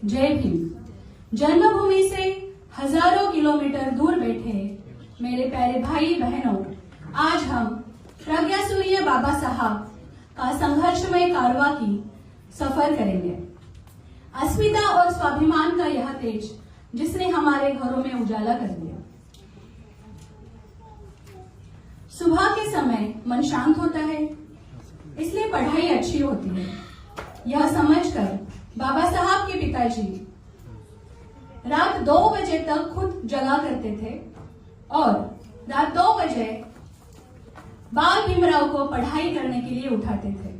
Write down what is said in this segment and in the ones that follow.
जय भीम। जन्मभूमि से हजारों किलोमीटर दूर बैठे मेरे प्यारे भाई बहनों, आज हम प्रज्ञासूर्य बाबा साहब का संघर्षमय कारवां की सफर करेंगे। अस्मिता और स्वाभिमान का यह तेज जिसने हमारे घरों में उजाला कर दिया। सुबह के समय मन शांत होता है, इसलिए पढ़ाई अच्छी होती है। यह समझकर बाबा साहब के पिताजी रात 2 बजे तक खुद जगा करते थे और रात 2 बजे बाल भीमराव को पढ़ाई करने के लिए उठाते थे।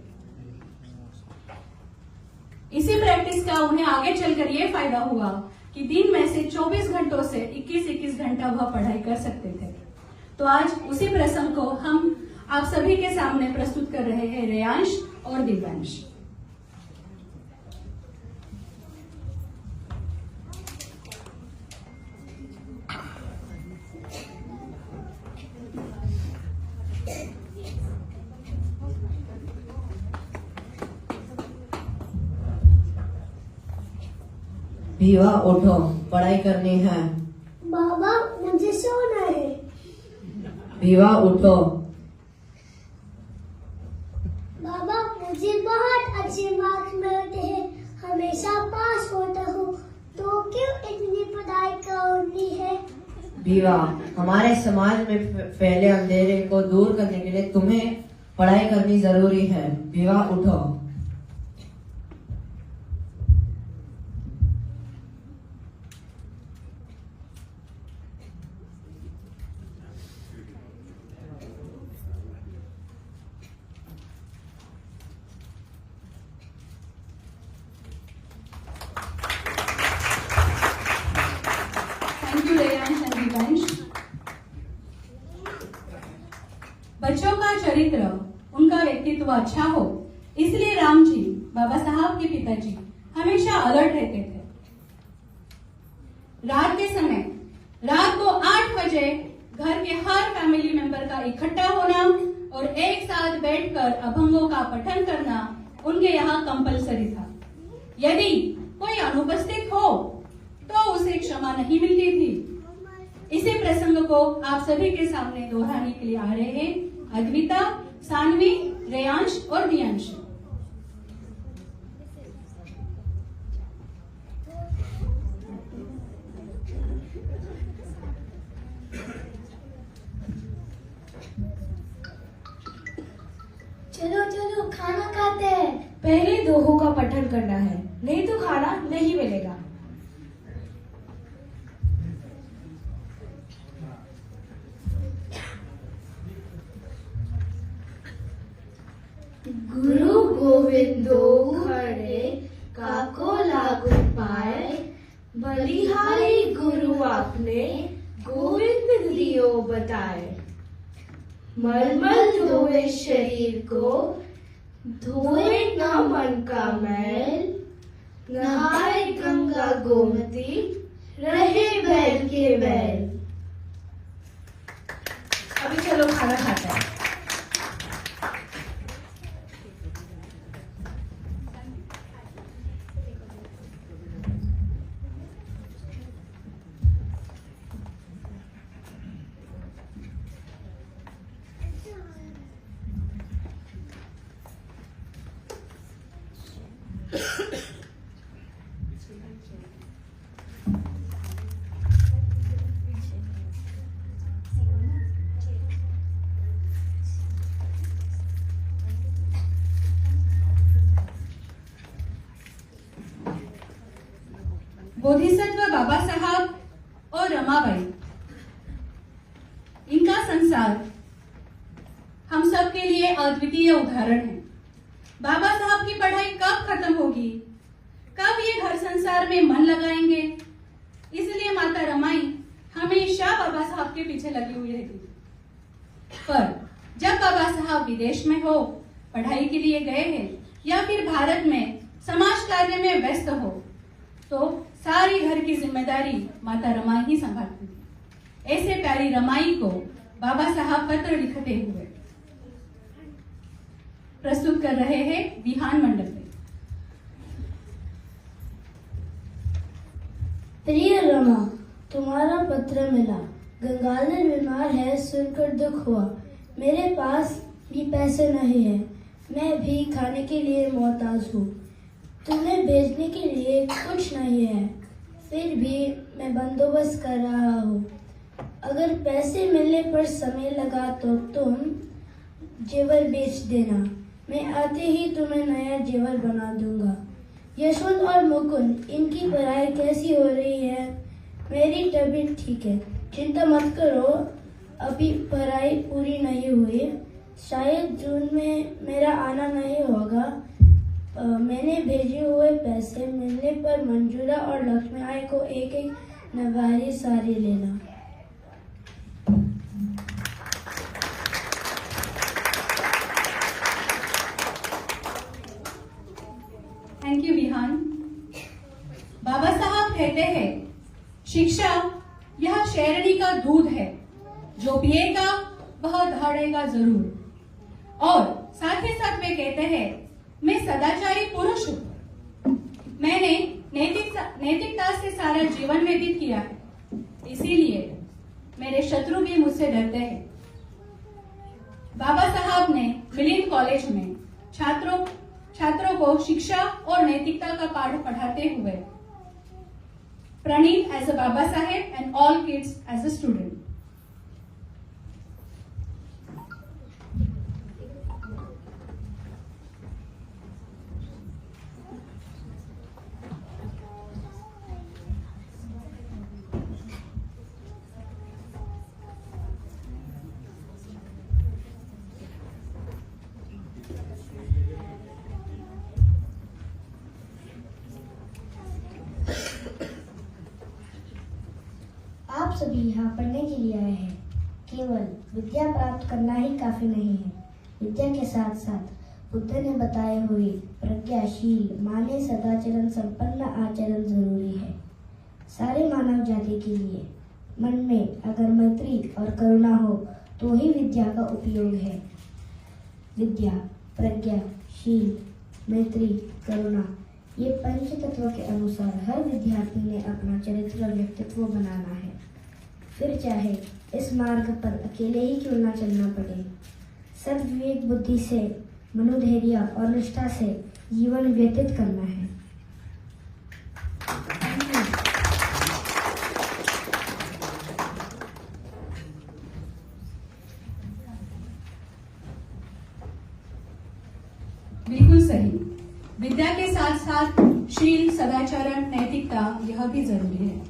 इसी प्रैक्टिस का उन्हें आगे चलकर यह फायदा हुआ कि दिन में से 24 घंटों से 21-21 घंटा वह पढ़ाई कर सकते थे। तो आज उसी प्रसंग को हम आप सभी के सामने प्रस्तुत कर रहे हैं रेयांश और दिव्यांश। भीवा उठो, पढ़ाई करनी है। बाबा मुझे सोना है। भीवा उठो। बाबा मुझे बहुत अच्छे मार्क्स मिलते हैं, हमेशा पास होता हूँ, तो क्यों इतनी पढ़ाई करनी है? भीवा, हमारे समाज में फैले अंधेरे को दूर करने के लिए तुम्हें पढ़ाई करनी जरूरी है। भीवा उठो। बच्चों का चरित्र, उनका व्यक्तित्व अच्छा हो, इसलिए राम जी, बाबा साहब के पिताजी, हमेशा अलर्ट रहते थे। रात के समय, रात को 8 बजे घर के हर फैमिली मेंबर का इकट्ठा होना और एक साथ बैठकर अभंगों का पठन करना उनके यहाँ कंपलसरी था। यदि कोई अनुपस्थित हो तो उसे क्षमा नहीं मिलती थी। इसी प्रसंग को आप सभी के सामने दोहराने के लिए आ रहे हैं अद्विता, सानवी, रेयांश और दियांश। चलो चलो खाना खाते हैं। पहले दोहों का पठन करना है, नहीं तो खाना नहीं मिलेगा। गुरु गोविंदो खड़े काको लागू पाए, बलिहारी गुरु आपने गोविंद दियो बताए। मलमल धोए शरीर को, धोए न मन का मैल, नहाए गंगा गोमती, रहे बैल के बैल। अभी चलो खाना खाते हैं। बोधिसत्व बाबा साहब और रमाबाई, इनका संसार हम सब के लिए अद्वितीय उदाहरण है। बाबा साहब की पढ़ाई कब खत्म होगी, कब ये घर संसार में मन लगाएंगे, इसलिए माता रमाई हमेशा बाबा साहब के पीछे लगी हुई रहती थी। पर जब बाबा साहब विदेश में हो, पढ़ाई के लिए गए हैं या फिर भारत में समाज कार्य में व्यस्त हो, तो सारी घर की जिम्मेदारी माता रमाई ही संभालती थी। ऐसे प्यारी रमाई को बाबा साहब पत्र लिखते हुए प्रस्तुत कर रहे हैं विहान मंडप में। पत्र मिला, गंगाधर बीमार है सुनकर दुख हुआ। मेरे पास भी पैसे नहीं है, मैं भी खाने के लिए मोहताज हूँ। तुम्हें भेजने के लिए कुछ नहीं है, फिर भी मैं बंदोबस्त कर रहा हूँ। अगर पैसे मिलने पर समय लगा तो तुम जेवर बेच देना, मैं आते ही तुम्हें नया जेवर बना दूंगा। यशवंत और मुकुंद, इनकी पढ़ाई कैसी हो रही है? मेरी तबीयत ठीक है, चिंता मत करो, अभी पढ़ाई पूरी नहीं हुई, शायद जून में मेरा आना नहीं होगा। मैंने भेजे हुए पैसे मिलने पर मंजूरा और लक्ष्मी आई को एक एक नवारी साड़ी लेना। Thank you Vihaan. बाबा साहब कहते हैं, शिक्षा यह शेरनी का दूध है, जो पिएगा वह दौड़ेगा जरूर। और साथ ही साथ वे कहते हैं, मैं सदाचारी पुरुष हूँ, मैंने नैतिकता से सारा जीवन व्यतीत किया है, इसीलिए मेरे शत्रु भी मुझसे डरते हैं। बाबा साहब ने मिलिंद कॉलेज में छात्रों को शिक्षा और नैतिकता का पाठ पढ़ाते हुए Praneet as a Baba Saheb and all kids as a student. आप सभी यहाँ पढ़ने के लिए आए हैं। केवल विद्या प्राप्त करना ही काफी नहीं है, विद्या के साथ साथ बुद्ध ने बताए हुए प्रज्ञाशील, माने, सदाचरण संपन्न आचरण जरूरी है। सारे मानव जाति के लिए मन में अगर मैत्री और करुणा हो तो ही विद्या का उपयोग है। विद्या, प्रज्ञा, शील, मैत्री, करुणा, ये पंच तत्वों के अनुसार हर विद्यार्थी ने अपना चरित्र व्यक्तित्व बनाना है, फिर चाहे इस मार्ग पर अकेले ही क्यों ना चलना पड़े। सद्विवेक बुद्धि से, मनोधैर्य और निष्ठा से जीवन व्यतीत करना है। बिल्कुल सही। विद्या के साथ साथ शील, सदाचरण, नैतिकता यह भी जरूरी है।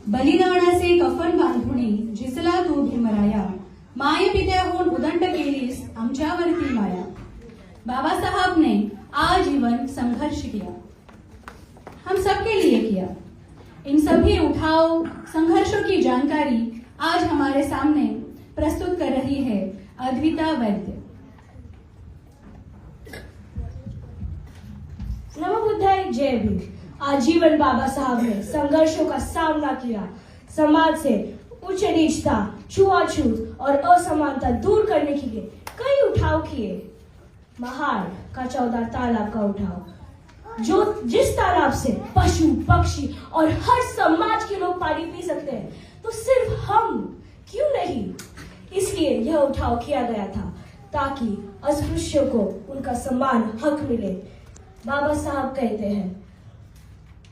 बलिदानाचे कफन बांधुणी जिसला तू भीमराया, माय पित्याहून उदंड केलीस आमच्यावरती माया। बाबा साहब ने आजीवन संघर्ष किया, हम सबके लिए किया। इन सभी उठाव संघर्षों की जानकारी आज हमारे सामने प्रस्तुत कर रही है अद्विता वैद्य। नमो बुद्धाय, जय भीम। आजीवन बाबा साहब ने संघर्षों का सामना किया, समाज से उच्च नीचता, छुआछूत और असमानता दूर करने के लिए कई उठाव किए। महाड़ का 14 तालाब का उठाव, जो जिस तालाब से पशु, पक्षी और हर समाज के लोग पानी पी सकते हैं, तो सिर्फ हम क्यों नहीं? इसलिए यह उठाव किया गया था ताकि अस्पृश्यों को उनका समान हक मिले। बाबा साहब कहते हैं,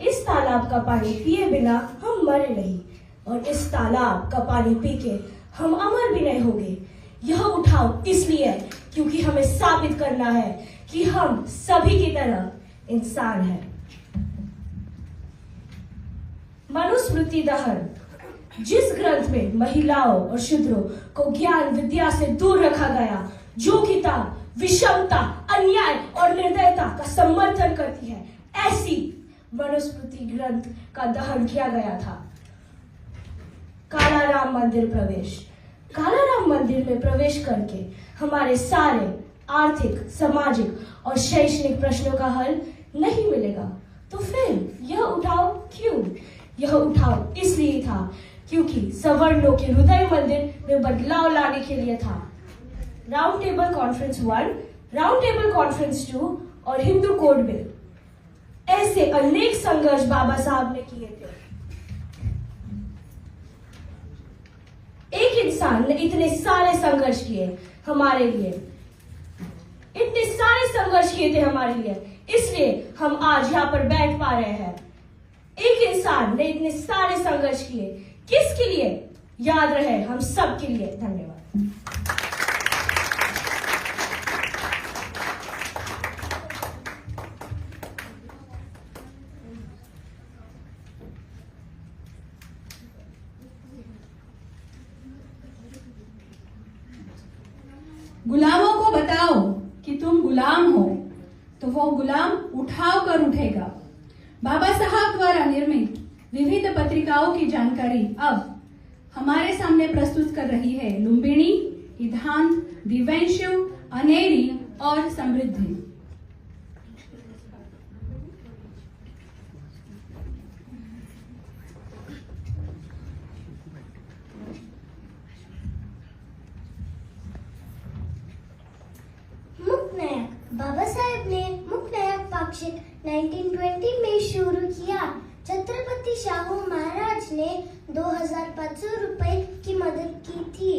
इस तालाब का पानी पिए बिना हम मरे नहीं, और इस तालाब का पानी पी के हम अमर भी नहीं होंगे। यह उठाव इसलिए है क्योंकि हमें साबित करना है कि हम सभी की तरह इंसान हैं। मनुस्मृति दहन, जिस ग्रंथ में महिलाओं और शूद्रों को ज्ञान विद्या से दूर रखा गया, जो किताब विषमता, अन्याय और निर्दयता का समर्थन करती है, ऐसी मनुस्मृति ग्रंथ का दहन किया गया था। काला राम मंदिर प्रवेश, काला राम मंदिर में प्रवेश करके हमारे सारे आर्थिक, सामाजिक और शैक्षणिक प्रश्नों का हल नहीं मिलेगा, तो फिर यह उठाव क्यों? यह उठाव इसलिए था क्योंकि सवर्णों के हृदय मंदिर में बदलाव लाने के लिए था। Round table conference 1, round table conference 2 और हिंदू कोड बिल, ऐसे अनेक संघर्ष बाबा साहब ने किए थे। एक इंसान ने इतने सारे संघर्ष किए हमारे लिए, इतने सारे संघर्ष किए थे हमारे लिए, इसलिए हम आज यहाँ पर बैठ पा रहे हैं। एक इंसान ने इतने सारे संघर्ष किए, किसके लिए? याद रहे हम सब के लिए। धन्यवाद। गुलामों को बताओ कि तुम गुलाम हो, तो वो गुलाम उठाव कर उठेगा। बाबा साहब द्वारा निर्मित विविध पत्रिकाओं की जानकारी अब हमारे सामने प्रस्तुत कर रही है लुम्बिनी, इधांत, दिव्यांशु, अनेरी और समृद्धि। मुक्तनायक बाबा साहेब ने मुक्तनायक पाक्षिक 1920 में शुरू किया। छत्रपति शाहू महाराज ने 2500 रुपए की मदद की थी।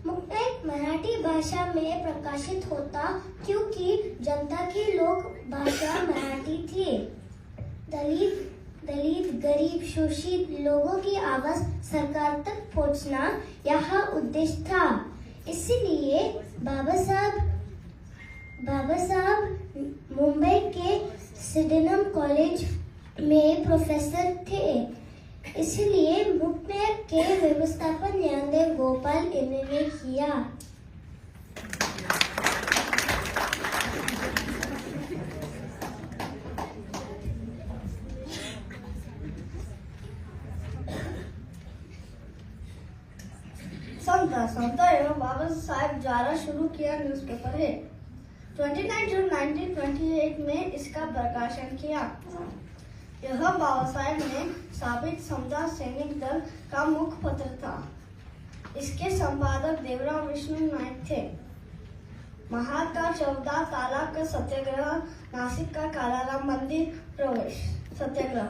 मुक्तनायक मराठी भाषा में प्रकाशित होता क्योंकि जनता की लोक भाषा मराठी थी। दलित, गरीब, शोषित लोगों की आवाज सरकार तक पहुंचना यह उद्देश्य था। इसलिए बाबा साहब मुंबई के सिडेनम कॉलेज में प्रोफेसर थे। इसलिए मुक्तनायक के व्यवस्थापन ज्ञानदेव गोपाल इन्होंने किया। समता एवं बाबा साहेब द्वारा शुरू किया न्यूज़पेपर है। 29 जून 1928 में इसका प्रकाशन किया। यह बाबा साहेब ने स्थापित समता सैनिक दल का मुख्य पत्र था। इसके संपादक देवराम विष्णु नायक थे। महार का 14 तालाब का सत्याग्रह, नासिक का कालाराम मंदिर प्रवेश सत्याग्रह,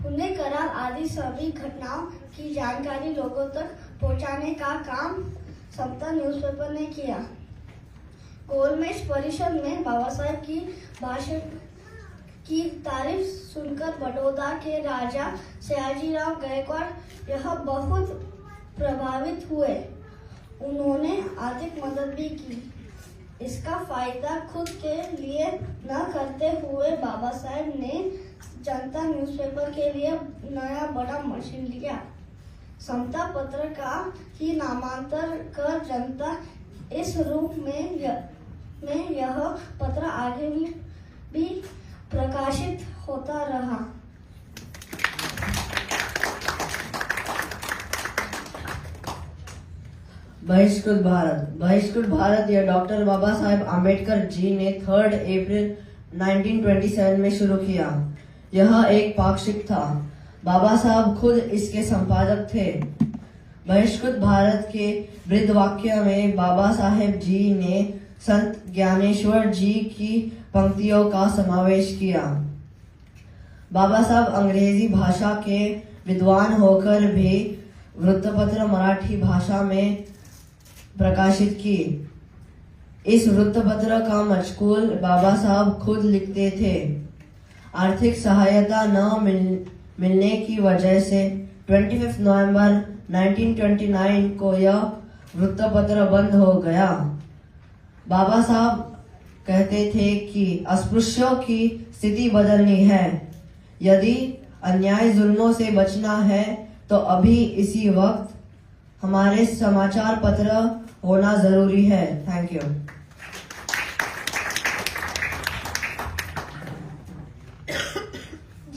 पुणे करार आदि सभी घटनाओं की जानकारी लोगों तक पहुंचाने का काम समता न्यूज़पेपर ने किया। गोलमेज परिषद में बाबा साहेब की भाषण की तारीफ सुनकर बड़ौदा के राजा सयाजीराव गायकवाड़ यह बहुत प्रभावित हुए। उन्होंने आर्थिक मदद भी की। इसका फायदा खुद के लिए न करते हुए बाबा साहेब ने जनता न्यूज़पेपर के लिए नया बड़ा मशीन लिया। समता पत्र का ही नामांतर कर जनता इस रूप में यह पत्र आगे भी प्रकाशित होता रहा। बहिष्कृत भारत या डॉक्टर बाबा साहेब आम्बेडकर जी ने 3 अप्रैल 1927 में शुरू किया। यह एक पाक्षिक था। बाबा साहब खुद इसके संपादक थे। बहिष्कृत भारत के बृहदवाक्य में बाबा साहेब जी ने संत ज्ञानेश्वर जी की पंक्तियों का समावेश किया। बाबा साहब अंग्रेजी भाषा के विद्वान होकर भी वृत्तपत्र मराठी भाषा में प्रकाशित की। इस वृत्तपत्र का मजकूर बाबा साहब खुद लिखते थे। आर्थिक सहायता न मिलने की वजह से 25 नवंबर 1929 को यह वृत्तपत्र बंद हो गया। बाबा साहब कहते थे कि अस्पृश्यों की स्थिति बदलनी है। यदि अन्याय जुल्मों से बचना है तो अभी इसी वक्त हमारे समाचार पत्र होना जरूरी है। Thank you.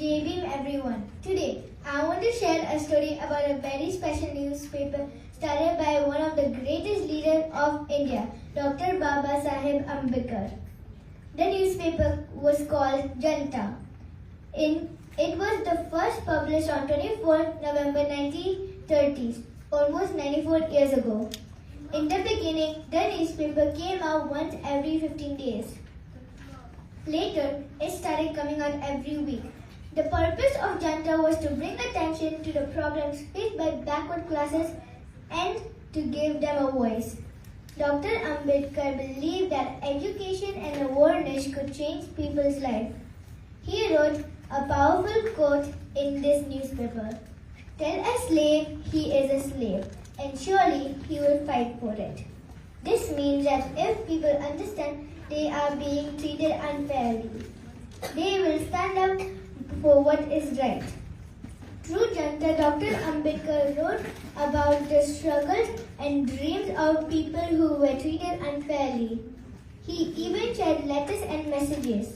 Jai Bhim everyone. Today I want to share a story about a very special newspaper started by one of the greatest leaders of India, Dr. Baba Saheb Ambedkar. The newspaper was called Janta. It was the first published on 24 November 1930s, almost 94 years ago. In the beginning, the newspaper came out once every 15 days. Later, it started coming out every week. The purpose of Janta was to bring attention to the problems faced by backward classes and to give them a voice. Dr. Ambedkar believed that education and awareness could change people's lives. He wrote a powerful quote in this newspaper: "Tell a slave he is a slave, and surely he will fight for it." This means that if people understand they are being treated unfairly, they will stand up for what is right. Through Janta, Dr. Ambedkar wrote about the struggles and dreams of people who were treated unfairly. He even shared letters and messages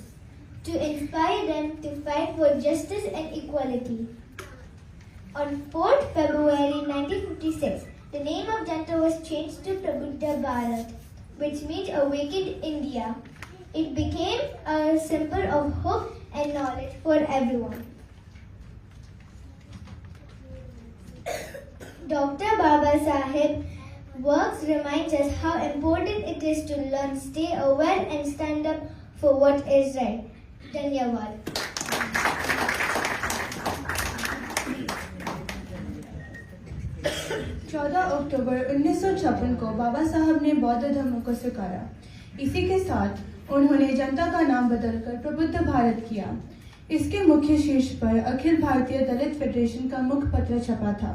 to inspire them to fight for justice and equality. On 4th February 1956, the name of Janta was changed to Prabuddha Bharat, which means Awakened India. It became a symbol of hope and knowledge for everyone. Dr. Baba Saheb works reminds us how important it is to learn, stay aware and stand up for what is right. Dhanyawad. 14 अक्टूबर 1956 को बाबा साहब ने बौद्ध धर्म को स्वीकारा। इसी के साथ उन्होंने जनता का नाम बदलकर प्रबुद्ध भारत किया। इसके मुख्य शीर्ष पर अखिल भारतीय दलित फेडरेशन का मुखपत्र छपा था।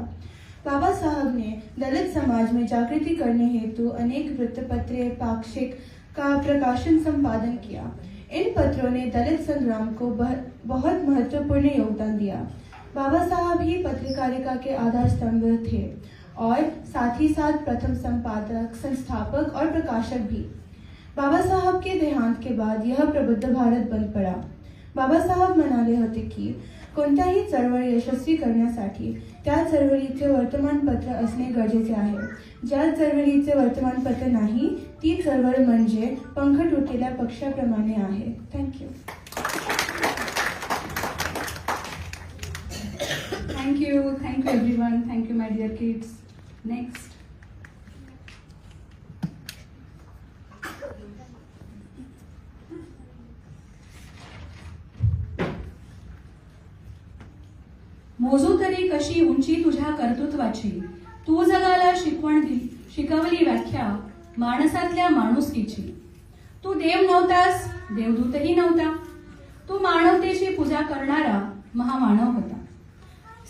बाबा साहब ने दलित समाज में जागृति करने हेतु अनेक वृत्तपत्र पाक्षिक का प्रकाशन संपादन किया। इन पत्रों ने दलित संग्राम को बहुत महत्वपूर्ण योगदान दिया। बाबा साहब ही पत्रकारिता के आधार स्तंभ थे और साथ ही साथ प्रथम संपादक, संस्थापक और प्रकाशक भी। बाबा साहब के देहांत के बाद यह प्रबुद्ध भारत बंद पड़ा। बाबा साहब म्हणाले होते की कोणत्याही चळवळ यशस्वी करण्यासाठी त्या चळवळीचे वर्तमानपत्र असणे गरजेचे आहे। ज्या चळवळीचे वर्तमानपत्र नाही ती चळवळ म्हणजे पंख तुटलेल्या पक्षाप्रमाणे आहे। Thank you. Thank you everyone. Thank you my dear kids. Next. मोजू तरी कशी उंची तुझ्या कर्तृत्वाची, तू जगाला शिकवली व्याख्या माणसातल्या माणुसकीची। तू देव नव्हतास, देवदूतही नव्हता, तू मानवतेची पूजा करणारा महामानव होता।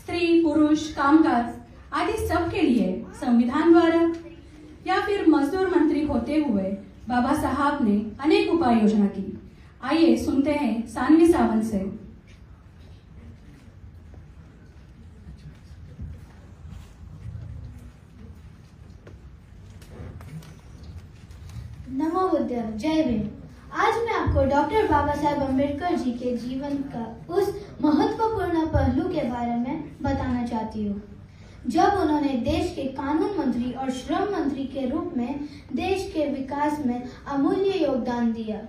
स्त्री, पुरुष, कामगार आदि सबके लिए संविधान द्वारा या फिर मजदूर मंत्री होते हुए बाबा साहब ने अनेक उपाय योजना की। आइए सुनते हैं सानवी सावंत से। नमो बुद्धाय, जय भीम। आज मैं आपको डॉक्टर बाबा साहेब अम्बेडकर जी के जीवन का उस महत्वपूर्ण पहलू के बारे में बताना चाहती हूँ जब उन्होंने देश के कानून मंत्री और श्रम मंत्री के रूप में देश के विकास में अमूल्य योगदान दिया।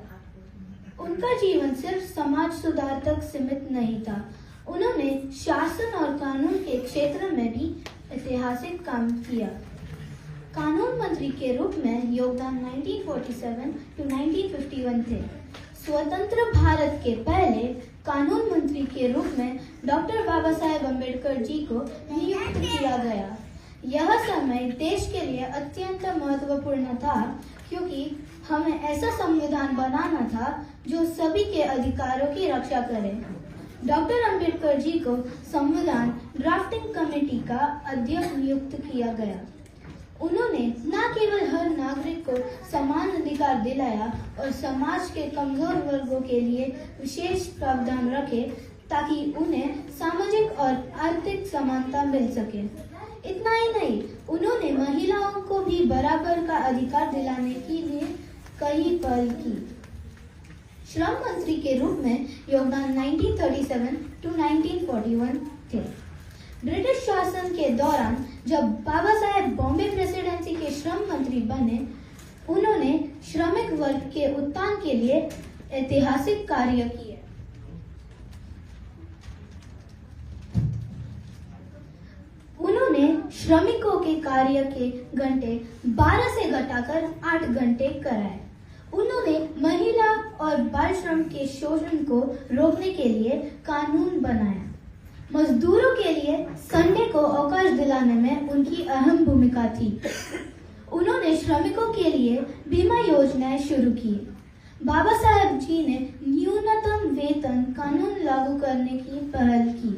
उनका जीवन सिर्फ समाज सुधार तक सीमित नहीं था, उन्होंने शासन और कानून के क्षेत्र में भी ऐतिहासिक काम किया। कानून मंत्री के रूप में योगदान 1947 to 1951 थे। स्वतंत्र भारत के पहले कानून मंत्री के रूप में डॉक्टर बाबा साहेब अम्बेडकर जी को नियुक्त किया गया। यह समय देश के लिए अत्यंत महत्वपूर्ण था क्योंकि हमें ऐसा संविधान बनाना था जो सभी के अधिकारों की रक्षा करे। डॉक्टर अम्बेडकर जी को संविधान ड्राफ्टिंग कमेटी का अध्यक्ष नियुक्त किया गया। उन्होंने न केवल हर नागरिक को समान अधिकार दिलाया और समाज के कमजोर वर्गों के लिए विशेष प्रावधान रखे ताकि उन्हें सामाजिक और आर्थिक समानता मिल सके। इतना ही नहीं, उन्होंने महिलाओं को भी बराबर का अधिकार दिलाने के लिए कई पहल की। श्रम मंत्री के रूप में योगदान 1937 to 1941 थे। ब्रिटिश शासन के दौरान जब बाबा साहेब बॉम्बे प्रेसिडेंसी के श्रम मंत्री बने, उन्होंने श्रमिक वर्ग के उत्थान के लिए ऐतिहासिक कार्य किए। उन्होंने श्रमिकों के कार्य के घंटे 12 से घटाकर 8 घंटे कराए। उन्होंने महिला और बाल श्रम के शोषण को रोकने के लिए कानून बनाया। मजदूरों के लिए संडे को अवकाश दिलाने में उनकी अहम भूमिका थी। उन्होंने श्रमिकों के लिए बीमा योजनाएं शुरू की। बाबा साहब जी ने न्यूनतम वेतन कानून लागू करने की पहल की।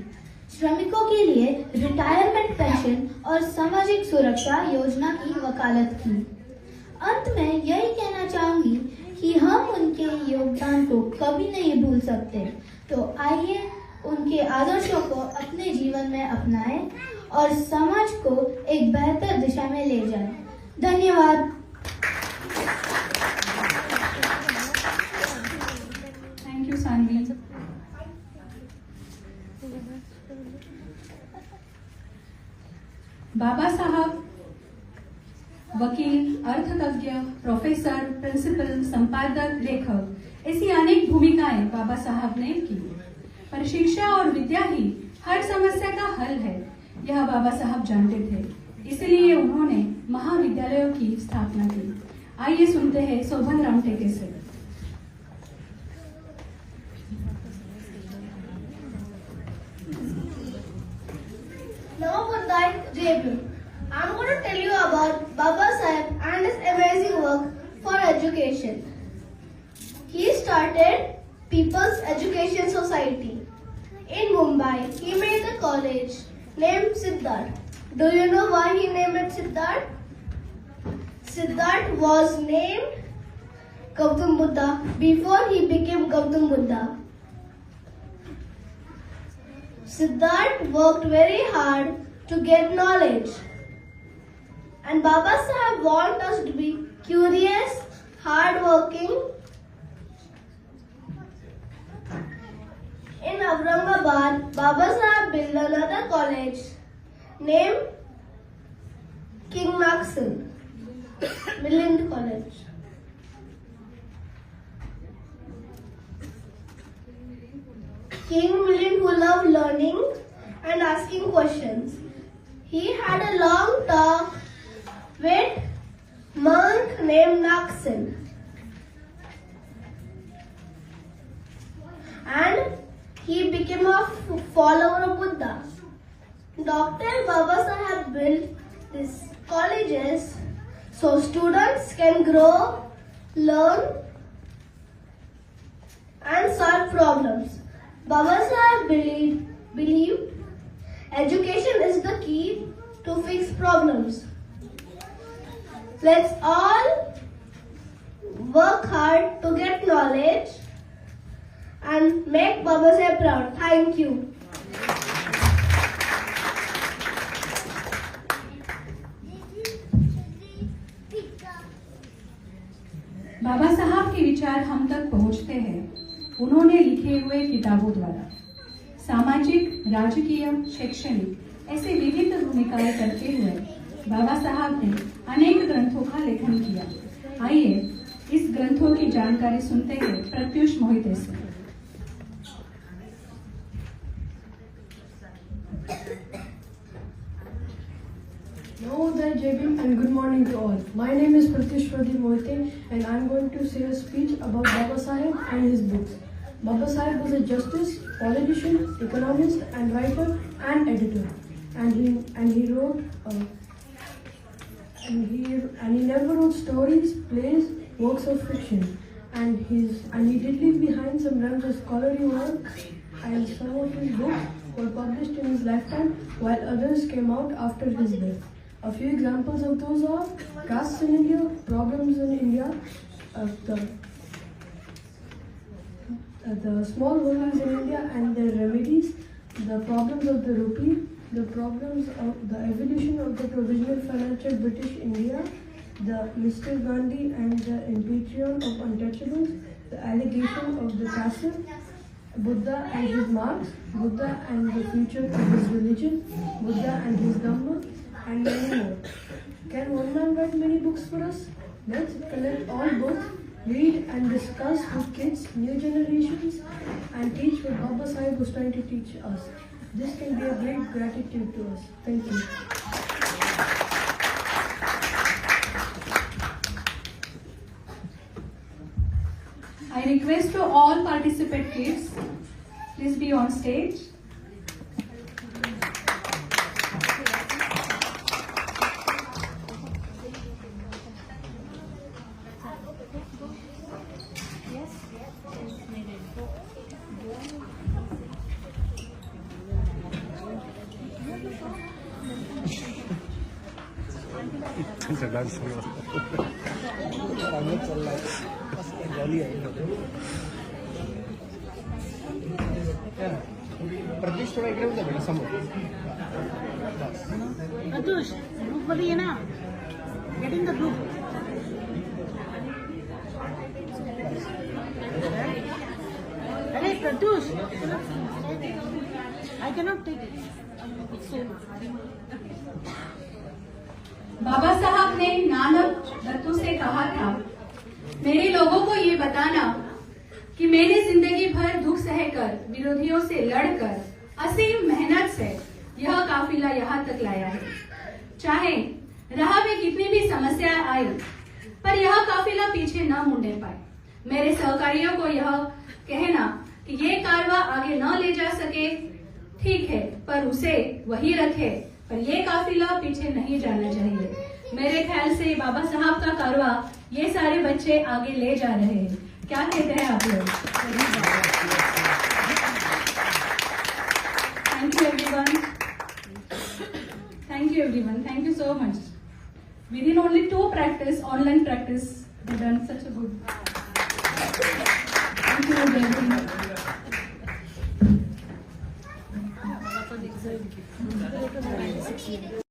श्रमिकों के लिए रिटायरमेंट पेंशन और सामाजिक सुरक्षा योजना की वकालत की। अंत में यही कहना चाहूंगी कि हम उनके योगदान को कभी नहीं भूल सकते। तो आइए उनके आदर्शों को अपने जीवन में अपनाएं और समाज को एक बेहतर दिशा में ले जाएं। धन्यवाद। Thank you Saanvi. बाबा साहब वकील, अर्थतज्ञ, प्रोफेसर, प्रिंसिपल, संपादक, लेखक, ऐसी अनेक भूमिकाएं बाबा साहब ने की। पर शिक्षा और विद्या ही हर समस्या का हल है, यह बाबा साहब जानते थे। इसलिए उन्होंने महाविद्यालयों की स्थापना की। आइए सुनते हैं शोभन रामटेके से। Namaste, J.B. I'm going to tell you about Baba Saheb and his amazing work for education. He started People's Education Society. In Mumbai, he made a college named Siddharth. Do you know why he named it Siddharth? Siddharth was named Gautam Buddha before he became Gautam Buddha. Siddharth worked very hard to get knowledge. And Baba Saheb wants us to be curious, hardworking. In Aurangabad, Baba Saheb built another college named King Naksan, Milind College. King Milind, who loved learning and asking questions. He had a long talk with monk named Naksan. And he became a follower of Buddha. Dr. Baba Saheb built these colleges so students can grow, learn and solve problems. Baba Saheb believed education is the key to fix problems. Let's all work hard to get knowledge and make Baba Saheb proud. Thank you. बाबा साहब के विचार हम तक पहुंचते हैं उन्होंने लिखे हुए किताबों द्वारा। सामाजिक, राजकीय, शैक्षणिक ऐसे विविध भूमिकाएं करते हुए बाबा साहब ने अनेक ग्रंथों का लेखन किया। आइए इस ग्रंथों की जानकारी सुनते हैं प्रत्युष मोहिते से। Namaste, JB, and good morning to all. My name is Pratyush Mohite and I am going to say a speech about Baba Saheb and his books. Baba Saheb was a justice, politician, economist, and writer and editor. And he wrote and he never wrote stories, plays, works of fiction. And he did leave behind some realms of scholarly work, and some of his books were published in his lifetime, while others came out after his death. A few examples of those are castes in India, problems in India, the small holdings in India and their remedies, the problems of the rupee, the problems of the evolution of the provisional financial British India, the Mr. Gandhi and the Impeachment of Untouchables, the allegation of the castle, Buddha and his marks, Buddha and the future of his religion, Buddha and his Dhamma, and many more. Can one man write many books for us? Let's collect all books, read and discuss with kids, new generations, and teach what Baba Saheb was trying to teach us. This can be a great gratitude to us. Thank you. I request to all participant kids, please be on stage. Pratish थोड़ा इकडे होता बेटा समोर Pratyush group मध्ये ये ना get in the group अरे Pratyush I cannot take it Baba Sahab ने नानक दत्तू से कहा था, मेरे लोगों को ये बताना कि मैंने जिंदगी भर दुख सहकर, विरोधियों से लड़कर, असीम मेहनत से यह काफिला यहाँ तक लाया है। चाहे राह में कितनी भी समस्याएं आई, पर यह काफिला पीछे न मुड़ने पाए। मेरे सहकारियों को यह कहना कि ये कारवा आगे न ले जा सके, ठीक है, पर उसे वही रखे, पर ये काफिला पीछे नहीं जाना चाहिए। मेरे ख्याल से बाबा साहब का कारवा ये सारे बच्चे आगे ले जा रहे हैं। क्या कहते हैं आप लोग? Thank you everyone, thank you everyone, thank you so much. Within only 2 practice, online practice, they done such a good. Thank you everyone.